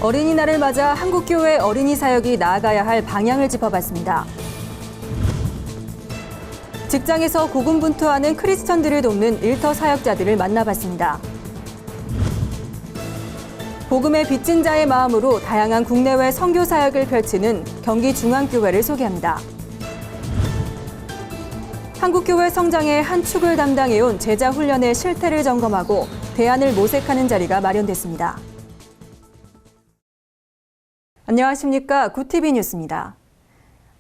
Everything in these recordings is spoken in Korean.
어린이날을 맞아 한국교회 어린이 사역이 나아가야 할 방향을 짚어봤습니다. 직장에서 고군분투하는 크리스천들을 돕는 일터 사역자들을 만나봤습니다. 복음의 빚진 자의 마음으로 다양한 국내외 선교 사역을 펼치는 경기중앙교회를 소개합니다. 한국교회 성장의 한 축을 담당해온 제자 훈련의 실태를 점검하고 대안을 모색하는 자리가 마련됐습니다. 안녕하십니까. 굿TV 뉴스입니다.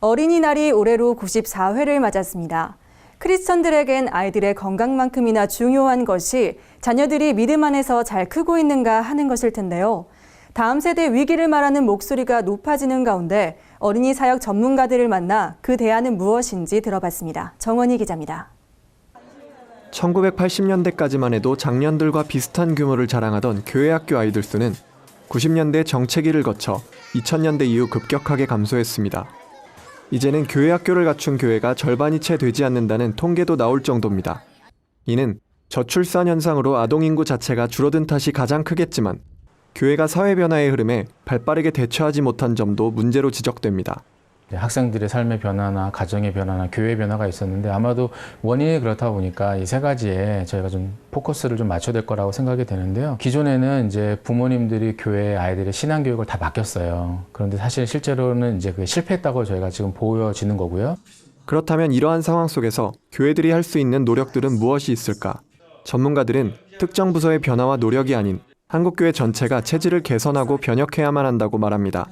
어린이날이 올해로 94회를 맞았습니다. 크리스천들에겐 아이들의 건강만큼이나 중요한 것이 자녀들이 믿음 안에서 잘 크고 있는가 하는 것일 텐데요. 다음 세대 위기를 말하는 목소리가 높아지는 가운데 어린이 사역 전문가들을 만나 그 대안은 무엇인지 들어봤습니다. 정원희 기자입니다. 1980년대까지만 해도 작년들과 비슷한 규모를 자랑하던 교회학교 아이들 수는 90년대 정체기를 거쳐 2000년대 이후 급격하게 감소했습니다. 이제는 교회학교를 갖춘 교회가 절반이 채 되지 않는다는 통계도 나올 정도입니다. 이는 저출산 현상으로 아동인구 자체가 줄어든 탓이 가장 크겠지만 교회가 사회 변화의 흐름에 발빠르게 대처하지 못한 점도 문제로 지적됩니다. 학생들의 삶의 변화나 가정의 변화나 교회의 변화가 있었는데 아마도 원인이 그렇다 보니까 이 세 가지에 저희가 좀 포커스를 좀 맞춰야 될 거라고 생각이 되는데요. 기존에는 이제 부모님들이 교회 아이들의 신앙 교육을 다 맡겼어요. 그런데 사실 실제로는 이제 그게 실패했다고 저희가 지금 보여지는 거고요. 그렇다면 이러한 상황 속에서 교회들이 할 수 있는 노력들은 무엇이 있을까? 전문가들은 특정 부서의 변화와 노력이 아닌 한국교회 전체가 체질을 개선하고 변혁해야만 한다고 말합니다.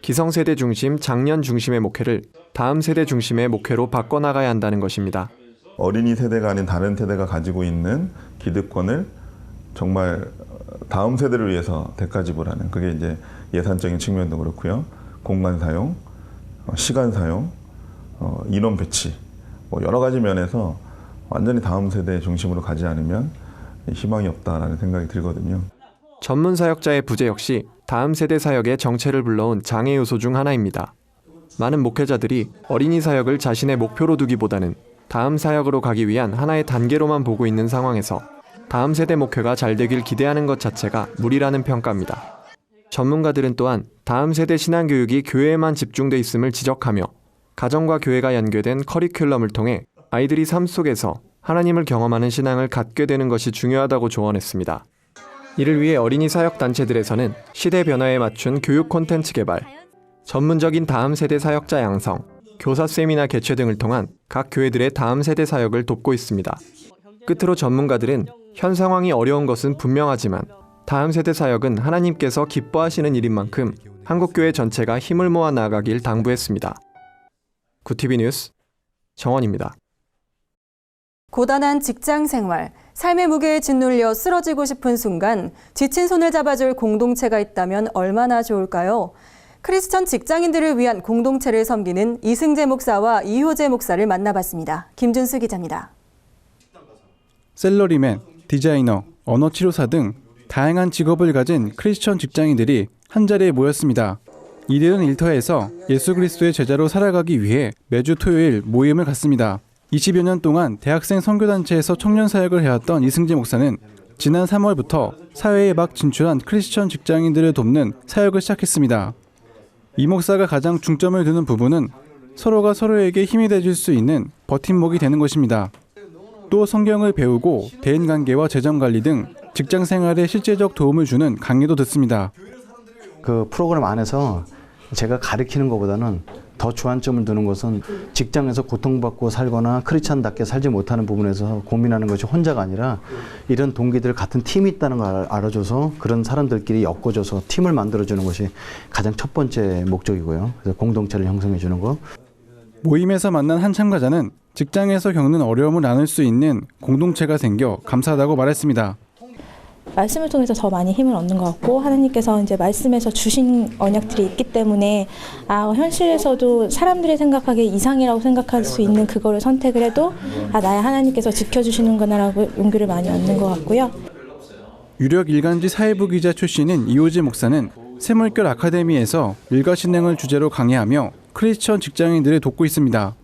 기성세대 중심, 장년 중심의 목회를 다음 세대 중심의 목회로 바꿔나가야 한다는 것입니다. 어린이 세대가 아닌 다른 세대가 가지고 있는 기득권을 정말 다음 세대를 위해서 대가 지불하는, 그게 이제 예산적인 측면도 그렇고요. 공간 사용, 시간 사용, 인원 배치, 여러 가지 면에서 완전히 다음 세대 중심으로 가지 않으면 희망이 없다라는 생각이 들거든요. 전문 사역자의 부재 역시 다음 세대 사역의 정체를 불러온 장애 요소 중 하나입니다. 많은 목회자들이 어린이 사역을 자신의 목표로 두기보다는 다음 사역으로 가기 위한 하나의 단계로만 보고 있는 상황에서 다음 세대 목회가 잘 되길 기대하는 것 자체가 무리라는 평가입니다. 전문가들은 또한 다음 세대 신앙교육이 교회에만 집중돼 있음을 지적하며 가정과 교회가 연계된 커리큘럼을 통해 아이들이 삶 속에서 하나님을 경험하는 신앙을 갖게 되는 것이 중요하다고 조언했습니다. 이를 위해 어린이 사역단체들에서는 시대 변화에 맞춘 교육 콘텐츠 개발, 전문적인 다음 세대 사역자 양성, 교사 세미나 개최 등을 통한 각 교회들의 다음 세대 사역을 돕고 있습니다. 끝으로 전문가들은 현 상황이 어려운 것은 분명하지만 다음 세대 사역은 하나님께서 기뻐하시는 일인 만큼 한국교회 전체가 힘을 모아 나아가길 당부했습니다. 굿TV 뉴스 정원입니다. 고단한 직장 생활, 삶의 무게에 짓눌려 쓰러지고 싶은 순간 지친 손을 잡아줄 공동체가 있다면 얼마나 좋을까요? 크리스천 직장인들을 위한 공동체를 섬기는 이승재 목사와 이효재 목사를 만나봤습니다. 김준수 기자입니다. 셀러리맨, 디자이너, 언어치료사 등 다양한 직업을 가진 크리스천 직장인들이 한자리에 모였습니다. 이들은 일터에서 예수 그리스도의 제자로 살아가기 위해 매주 토요일 모임을 갖습니다. 20여 년 동안 대학생 선교단체에서 청년 사역을 해왔던 이승재 목사는 지난 3월부터 사회에 막 진출한 크리스천 직장인들을 돕는 사역을 시작했습니다. 이 목사가 가장 중점을 두는 부분은 서로가 서로에게 힘이 되줄 수 있는 버팀목이 되는 것입니다. 또 성경을 배우고 대인관계와 재정관리 등 직장 생활에 실제적 도움을 주는 강의도 듣습니다. 그 프로그램 안에서 제가 가르치는 것보다는 더 주안점을 두는 것은 직장에서 고통받고 살거나 크리스찬답게 살지 못하는 부분에서 고민하는 것이 혼자가 아니라 이런 동기들 같은 팀이 있다는 걸 알아줘서 그런 사람들끼리 엮어줘서 팀을 만들어주는 것이 가장 첫 번째 목적이고요. 그래서 공동체를 형성해주는 것. 모임에서 만난 한 참가자는 직장에서 겪는 어려움을 나눌 수 있는 공동체가 생겨 감사하다고 말했습니다. 말씀을 통해서 더 많이 힘을 얻는 것 같고 하나님께서 이제 말씀에서 주신 언약들이 있기 때문에 현실에서도 사람들이 생각하기에 이상이라고 생각할 수 있는 그거를 선택을 해도 나야 하나님께서 지켜주시는구나라고 용기를 많이 얻는 것 같고요. 유력 일간지 사회부 기자 출신인 이효재 목사는 샘물결 아카데미에서 일과 신앙을 주제로 강의하며 크리스천 직장인들을 돕고 있습니다.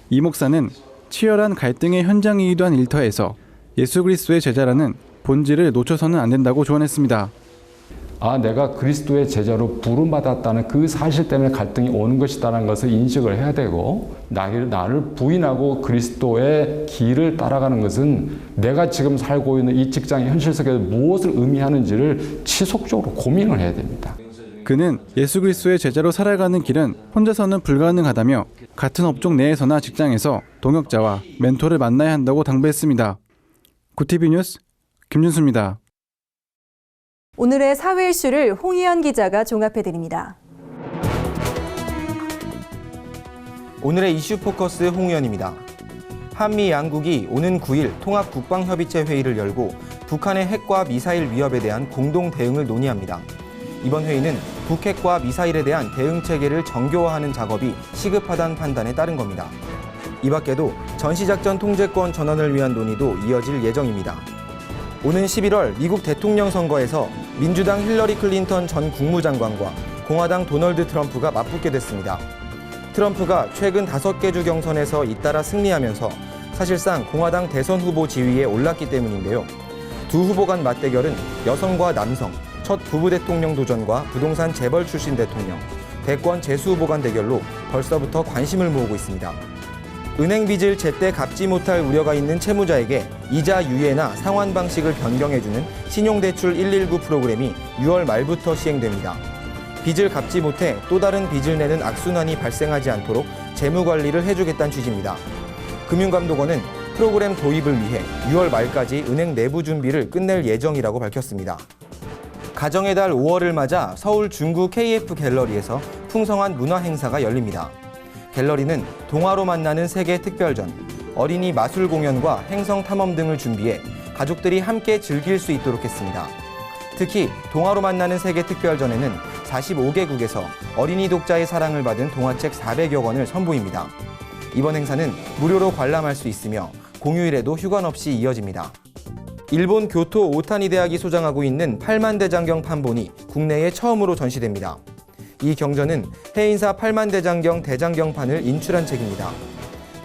이 목사는 치열한 갈등의 현장이기도 한 일터에서 예수 그리스도의 제자라는 본질을 놓쳐서는 안 된다고 조언했습니다. 내가 그리스도의 제자로 부름받았다는 그 사실 때문에 갈등이 오는 것이다라는 것을 인식을 해야 되고, 나를 부인하고 그리스도의 길을 따라가는 것은 내가 지금 살고 있는 이 직장의 현실 속에서 무엇을 의미하는지를 지속적으로 고민을 해야 됩니다. 그는 예수 그리스도의 제자로 살아가는 길은 혼자서는 불가능하다며 같은 업종 내에서나 직장에서 동역자와 멘토를 만나야 한다고 당부했습니다. 구티비 뉴스 김준수입니다. 오늘의 사회 이슈를 홍희연 기자가 종합해드립니다. 오늘의 이슈 포커스 홍의연입니다. 한미 양국이 오는 9일 통합국방협의체 회의를 열고 북한의 핵과 미사일 위협에 대한 공동 대응을 논의합니다. 이번 회의는 북핵과 미사일에 대한 대응 체계를 정교화하는 작업이 시급하다는 판단에 따른 겁니다. 이 밖에도 전시작전 통제권 전환을 위한 논의도 이어질 예정입니다. 오는 11월 미국 대통령 선거에서 민주당 힐러리 클린턴 전 국무장관과 공화당 도널드 트럼프가 맞붙게 됐습니다. 트럼프가 최근 5개 주 경선에서 잇따라 승리하면서 사실상 공화당 대선 후보 지위에 올랐기 때문인데요. 두 후보 간 맞대결은 여성과 남성, 첫 부부 대통령 도전과 부동산 재벌 출신 대통령, 대권 재수 후보 간 대결로 벌써부터 관심을 모으고 있습니다. 은행 빚을 제때 갚지 못할 우려가 있는 채무자에게 이자 유예나 상환 방식을 변경해주는 신용대출 119 프로그램이 6월 말부터 시행됩니다. 빚을 갚지 못해 또 다른 빚을 내는 악순환이 발생하지 않도록 재무 관리를 해주겠다는 취지입니다. 금융감독원은 프로그램 도입을 위해 6월 말까지 은행 내부 준비를 끝낼 예정이라고 밝혔습니다. 가정의 달 5월을 맞아 서울 중구 KF 갤러리에서 풍성한 문화 행사가 열립니다. 갤러리는 동화로 만나는 세계 특별전, 어린이 마술 공연과 행성 탐험 등을 준비해 가족들이 함께 즐길 수 있도록 했습니다. 특히 동화로 만나는 세계 특별전에는 45개국에서 어린이 독자의 사랑을 받은 동화책 400여 권을 선보입니다. 이번 행사는 무료로 관람할 수 있으며 공휴일에도 휴관 없이 이어집니다. 일본 교토 오타니 대학이 소장하고 있는 8만 대장경 판본이 국내에 처음으로 전시됩니다. 이 경전은 해인사 8만 대장경 대장경판을 인출한 책입니다.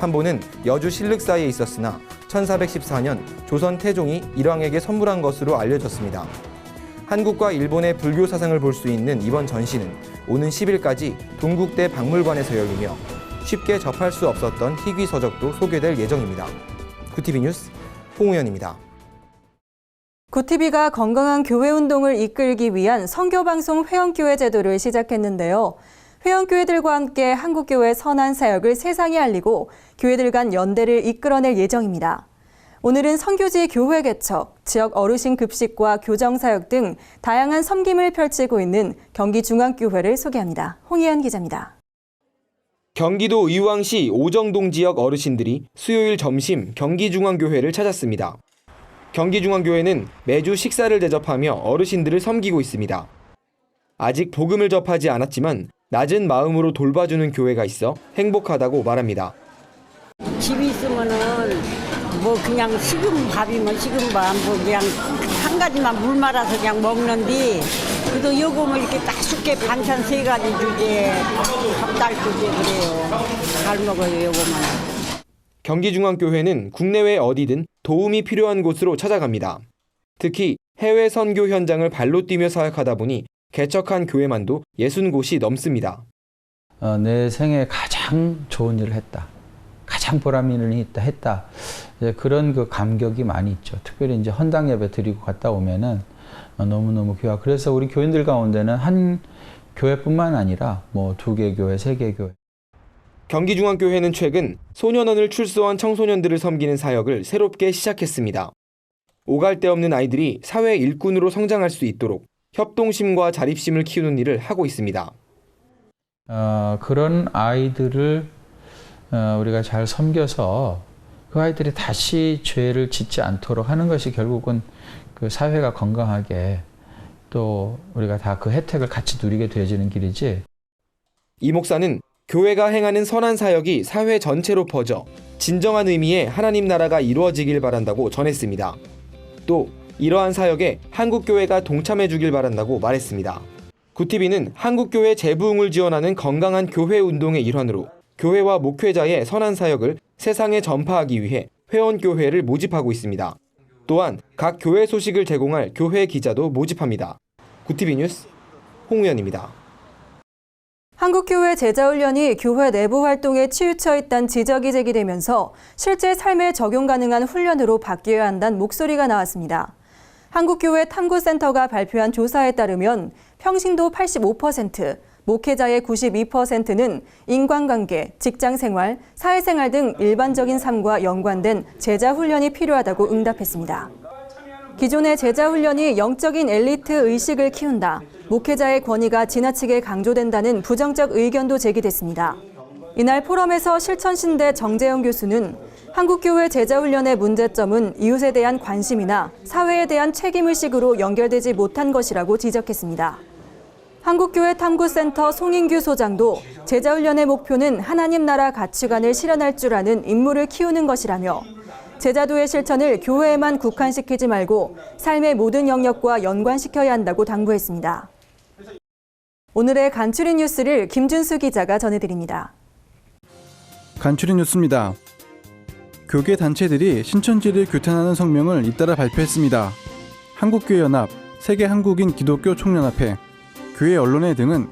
판본은 여주 신륵사에 있었으나 1414년 조선 태종이 일왕에게 선물한 것으로 알려졌습니다. 한국과 일본의 불교 사상을 볼 수 있는 이번 전시는 오는 10일까지 동국대 박물관에서 열리며 쉽게 접할 수 없었던 희귀 서적도 소개될 예정입니다. 구티비 뉴스 홍우연입니다. 구티비가 건강한 교회 운동을 이끌기 위한 선교방송 회원교회 제도를 시작했는데요. 회원교회들과 함께 한국교회 선한 사역을 세상에 알리고 교회들 간 연대를 이끌어낼 예정입니다. 오늘은 선교지 교회 개척, 지역 어르신 급식과 교정 사역 등 다양한 섬김을 펼치고 있는 경기중앙교회를 소개합니다. 홍희연 기자입니다. 경기도 의왕시 오정동 지역 어르신들이 수요일 점심 경기중앙교회를 찾았습니다. 경기중앙교회는 매주 식사를 대접하며 어르신들을 섬기고 있습니다. 아직 복음을 접하지 않았지만 낮은 마음으로 돌봐주는 교회가 있어 행복하다고 말합니다. 집이 있으면은 뭐 그냥 식은 밥이면 식은 밥, 뭐 그냥 한 가지만 물 말아서 그냥 먹는데 그래도 요금을 이렇게 따숩게 반찬 3가지 주제, 밥달 주제 그래요. 잘 먹어요 요금은. 경기중앙교회는 국내외 어디든 도움이 필요한 곳으로 찾아갑니다. 특히 해외 선교 현장을 발로 뛰며 사역하다 보니 개척한 교회만도 60곳이 넘습니다. 내 생에 가장 좋은 일을 했다. 가장 보람 있는 일을 했다. 이제 그런 그 감격이 많이 있죠. 특별히 이제 헌당 예배 드리고 갔다 오면은 너무너무 귀하. 그래서 우리 교인들 가운데는 한 교회뿐만 아니라 뭐 2개 교회, 3개 교회. 경기중앙교회는 최근 소년원을 출소한 청소년들을 섬기는 사역을 새롭게 시작했습니다. 오갈 데 없는 아이들이 사회 일꾼으로 성장할 수 있도록 협동심과 자립심을 키우는 일을 하고 있습니다. 그런 아이들을 우리가 잘 섬겨서 그 아이들이 다시 죄를 짓지 않도록 하는 것이 결국은 그 사회가 건강하게 또 우리가 다 그 혜택을 같이 누리게 되어지는 길이지. 이 목사는 교회가 행하는 선한 사역이 사회 전체로 퍼져 진정한 의미의 하나님 나라가 이루어지길 바란다고 전했습니다. 또 이러한 사역에 한국교회가 동참해 주길 바란다고 말했습니다. 구티비는 한국교회 재부흥을 지원하는 건강한 교회 운동의 일환으로 교회와 목회자의 선한 사역을 세상에 전파하기 위해 회원교회를 모집하고 있습니다. 또한 각 교회 소식을 제공할 교회 기자도 모집합니다. 구티비 뉴스 홍우연입니다. 한국교회 제자훈련이 교회 내부 활동에 치우쳐 있다는 지적이 제기되면서 실제 삶에 적용 가능한 훈련으로 바뀌어야 한다는 목소리가 나왔습니다. 한국교회 탐구센터가 발표한 조사에 따르면 평신도 85%, 목회자의 92%는 인간관계, 직장생활, 사회생활 등 일반적인 삶과 연관된 제자훈련이 필요하다고 응답했습니다. 기존의 제자훈련이 영적인 엘리트 의식을 키운다, 목회자의 권위가 지나치게 강조된다는 부정적 의견도 제기됐습니다. 이날 포럼에서 실천신대 정재영 교수는 한국교회 제자훈련의 문제점은 이웃에 대한 관심이나 사회에 대한 책임의식으로 연결되지 못한 것이라고 지적했습니다. 한국교회 탐구센터 송인규 소장도 제자훈련의 목표는 하나님 나라 가치관을 실현할 줄 아는 인물을 키우는 것이라며 제자도의 실천을 교회에만 국한시키지 말고 삶의 모든 영역과 연관시켜야 한다고 당부했습니다. 오늘의 간추린 뉴스를 김준수 기자가 전해드립니다. 간추린 뉴스입니다. 교계 단체들이 신천지를 규탄하는 성명을 잇따라 발표했습니다. 한국교회연합, 세계한국인 기독교 총연합회, 교회 언론회 등은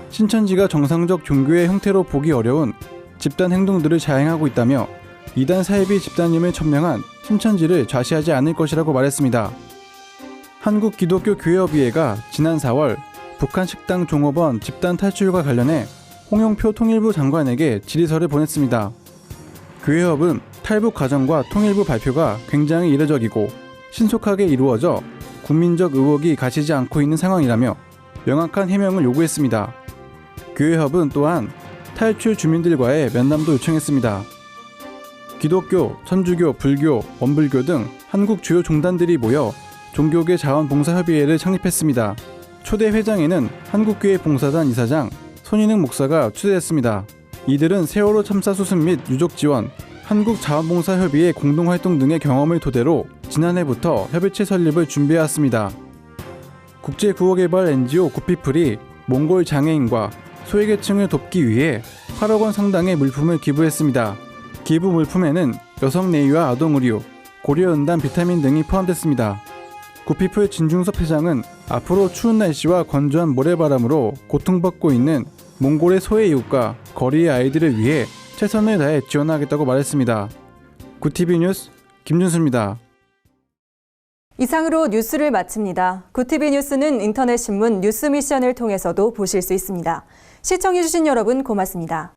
신천지가 정상적 종교의 형태로 보기 어려운 집단 행동들을 자행하고 있다며 이단 사이비 집단임을 천명한 신천지를 좌시하지 않을 것이라고 말했습니다. 한국기독교교회협의회가 지난 4월 북한 식당 종업원 집단 탈출과 관련해 홍영표 통일부 장관에게 질의서를 보냈습니다. 교회협은 탈북 과정과 통일부 발표가 굉장히 이례적이고 신속하게 이루어져 국민적 의혹이 가시지 않고 있는 상황이라며 명확한 해명을 요구했습니다. 교회협은 또한 탈출 주민들과의 면담도 요청했습니다. 기독교, 천주교, 불교, 원불교 등 한국 주요 종단들이 모여 종교계 자원봉사협의회를 창립했습니다. 초대 회장에는 한국교회 봉사단 이사장 손인흥 목사가 추대했습니다. 이들은 세월호 참사 수습 및 유족 지원, 한국자원봉사협의회 공동활동 등의 경험을 토대로 지난해부터 협의체 설립을 준비해왔습니다. 국제구호개발 NGO 구피플이 몽골 장애인과 소외계층을 돕기 위해 8억 원 상당의 물품을 기부했습니다. 기부 물품에는 여성 내의와 아동 의류, 고려은단 비타민 등이 포함됐습니다. 구피플 진중섭 회장은 앞으로 추운 날씨와 건조한 모래바람으로 고통받고 있는 몽골의 소외 이웃과 거리의 아이들을 위해 최선을 다해 지원하겠다고 말했습니다. 구티비 뉴스 김준수입니다. 이상으로 뉴스를 마칩니다. 구티비 뉴스는 인터넷 신문 뉴스미션을 통해서도 보실 수 있습니다. 시청해주신 여러분 고맙습니다.